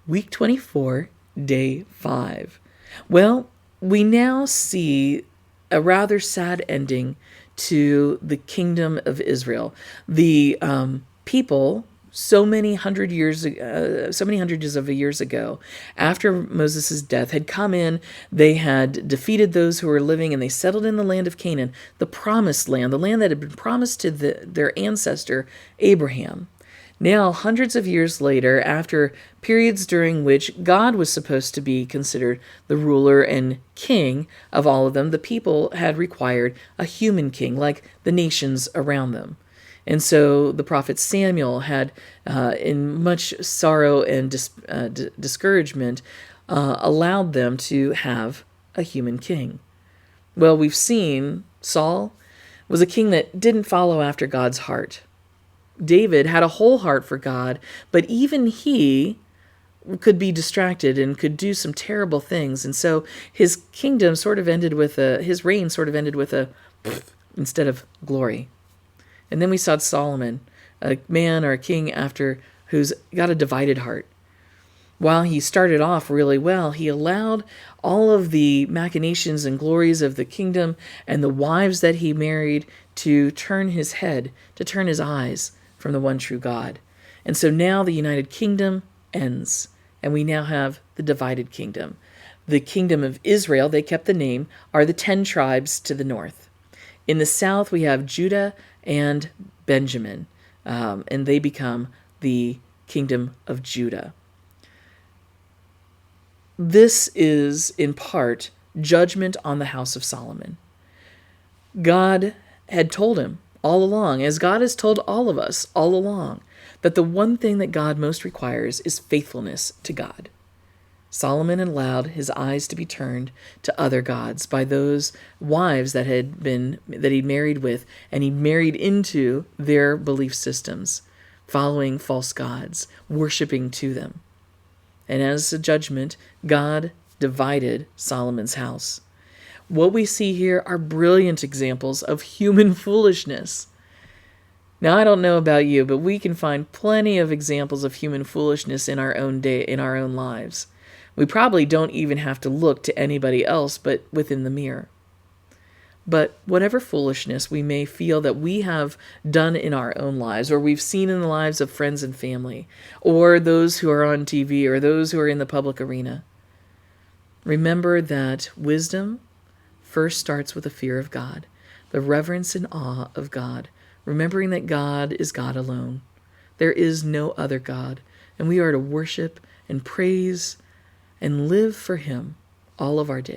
Week 24, day 5. Well, we now see a rather sad ending to the kingdom of Israel. The people, so many hundreds of years ago, after Moses' death, had come in. They had defeated those who were living, and they settled in the land of Canaan, the promised land, the land that had been promised to their ancestor Abraham. Now, hundreds of years later, after periods during which God was supposed to be considered the ruler and king of all of them, the people had required a human king, like the nations around them. And so the prophet Samuel had, in much sorrow and discouragement, allowed them to have a human king. Well, we've seen Saul was a king that didn't follow after God's heart. David had a whole heart for God, but even he could be distracted and could do some terrible things. And so his kingdom sort of ended with his reign sort of ended with a instead of glory. And then we saw Solomon, a man or a king who's got a divided heart. While he started off really well, he allowed all of the machinations and glories of the kingdom and the wives that he married to turn his head, to turn his eyes from the one true God. And so now the United Kingdom ends, and we now have the divided kingdom. The kingdom of Israel, they kept the name, are the 10 tribes to the north. In the south, we have Judah and Benjamin, and they become the kingdom of Judah. This is, in part, judgment on the house of Solomon. God had told him all along, as God has told all of us all along, that the one thing that God most requires is faithfulness to God. Solomon allowed his eyes to be turned to other gods by those wives that he married with, and he married into their belief systems, following false gods, worshiping to them. And as a judgment, God divided Solomon's house. What we see here are brilliant examples of human foolishness. Now, I don't know about you, but we can find plenty of examples of human foolishness in our own day, in our own lives. We probably don't even have to look to anybody else but within the mirror. But whatever foolishness we may feel that we have done in our own lives, or we've seen in the lives of friends and family, or those who are on TV, or those who are in the public arena, remember that wisdom first starts with a fear of God, the reverence and awe of God, remembering that God is God alone. There is no other God, and we are to worship and praise and live for Him all of our days.